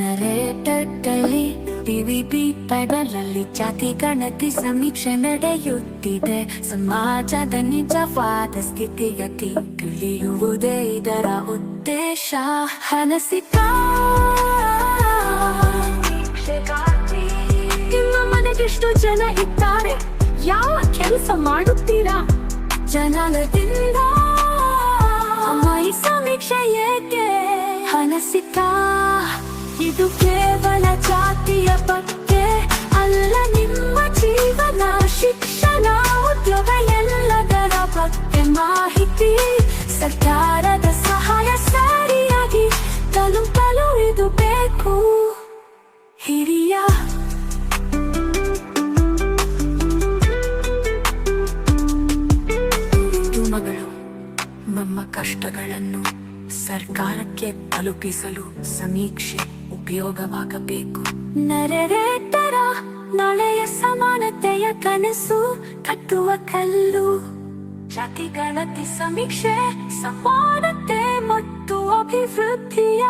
ನರೇಟರ್ಗಳಲ್ಲಿ ಟಿವಿಪಿ ಪೈಬಲಲ್ಲಿ ಜಾತಿ ಗಣತಿ ಸಮೀಕ್ಷೆ ನಡೆಯುತ್ತಿದೆ. ಸಮಾಜದ ನಿಜವಾದ ಸ್ಥಿತಿಗತಿ ತಿಳಿಯುವುದೇ ಇದರ ಉದ್ದೇಶ. ಹನಸಿಕ ನಿಮ್ಮ ಮನೆಗೆಷ್ಟು ಜನ ಇದ್ದಾರೆ, ಯಾವ ಕೆಲಸ ಮಾಡುತ್ತೀರಾ, ಜನನದಿಂದ ಈ ಸಮೀಕ್ಷೆ ಏಕೆ? ಹನಸಿಕ ಇದು ಕೇವಲ ಜಾತಿಯ ಬಗ್ಗೆ ಅಲ್ಲ, ನಿಮ್ಮ ಜೀವನ, ಶಿಕ್ಷಣ, ಉದ್ಯೋಗ ಎಲ್ಲದರ ಬಗ್ಗೆ ಮಾಹಿತಿ. ಸರ್ಕಾರದ ಸಹಾಯ ಸರಿಯಾಗಿ ತಲುಪಲು ಇದು ಬೇಕು. ಹಿರಿಯ ಮಗಳು ನಮ್ಮ ಕಷ್ಟಗಳನ್ನು ಸರ್ಕಾರಕ್ಕೆ ತಲುಪಿಸಲು ಸಮೀಕ್ಷೆ ಉಪಯೋಗವಾಗಬೇಕು. ನರೇತರ ನಾಳೆಯ ಸಮಾನತೆಯ ಕನಸು ಕಟ್ಟುವ ಕಲ್ಲು. ಜಾತಿ ಗಣತಿ ಸಮೀಕ್ಷೆ ಸಮಾನತೆ ಮತ್ತು ಅಭಿವೃದ್ಧಿಯ